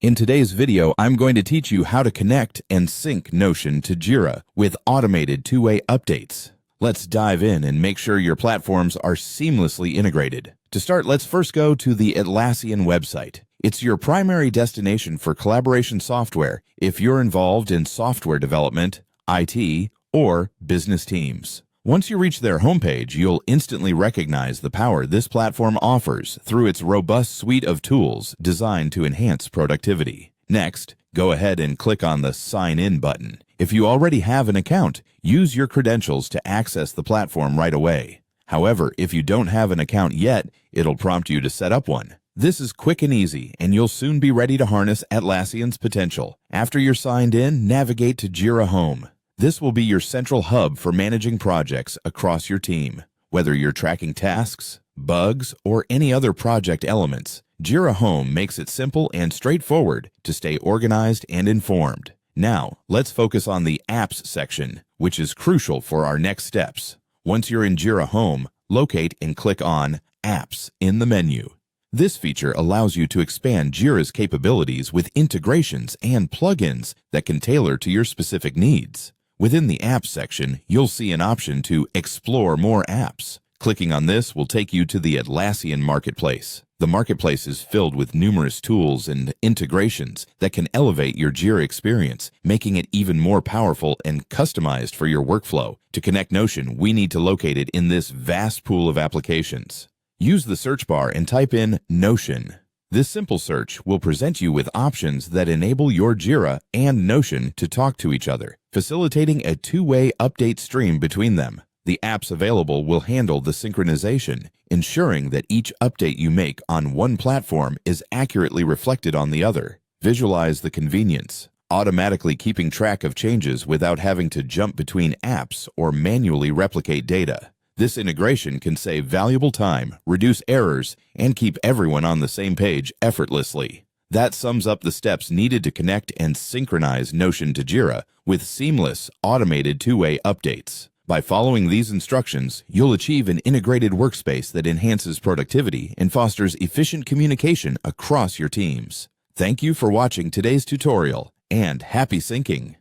In today's video, I'm going to teach you how to connect and sync Notion to Jira with automated two-way updates. Let's dive in and make sure your platforms are seamlessly integrated. To start, let's first go to the Atlassian website. It's your primary destination for collaboration software if you're involved in software development, IT, or business teams. Once you reach their homepage, you'll instantly recognize the power this platform offers through its robust suite of tools designed to enhance productivity. Next, go ahead and click on the Sign In button. If you already have an account, use your credentials to access the platform right away. However, if you don't have an account yet, it'll prompt you to set up one. This is quick and easy, and you'll soon be ready to harness Atlassian's potential. After you're signed in, navigate to Jira Home. This will be your central hub for managing projects across your team. Whether you're tracking tasks, bugs, or any other project elements, Jira Home makes it simple and straightforward to stay organized and informed. Now, let's focus on the Apps section, which is crucial for our next steps. Once you're in Jira Home, locate and click on Apps in the menu. This feature allows you to expand Jira's capabilities with integrations and plugins that can tailor to your specific needs. Within the Apps section, you'll see an option to explore more apps. Clicking on this will take you to the Atlassian Marketplace. The marketplace is filled with numerous tools and integrations that can elevate your Jira experience, making it even more powerful and customized for your workflow. To connect Notion, we need to locate it in this vast pool of applications. Use the search bar and type in Notion. This simple search will present you with options that enable your Jira and Notion to talk to each other, facilitating a two-way update stream between them. The apps available will handle the synchronization, ensuring that each update you make on one platform is accurately reflected on the other. Visualize the convenience, automatically keeping track of changes without having to jump between apps or manually replicate data. This integration can save valuable time, reduce errors, and keep everyone on the same page effortlessly. That sums up the steps needed to connect and synchronize Notion to Jira with seamless, automated two-way updates. By following these instructions, you'll achieve an integrated workspace that enhances productivity and fosters efficient communication across your teams. Thank you for watching today's tutorial, and happy syncing!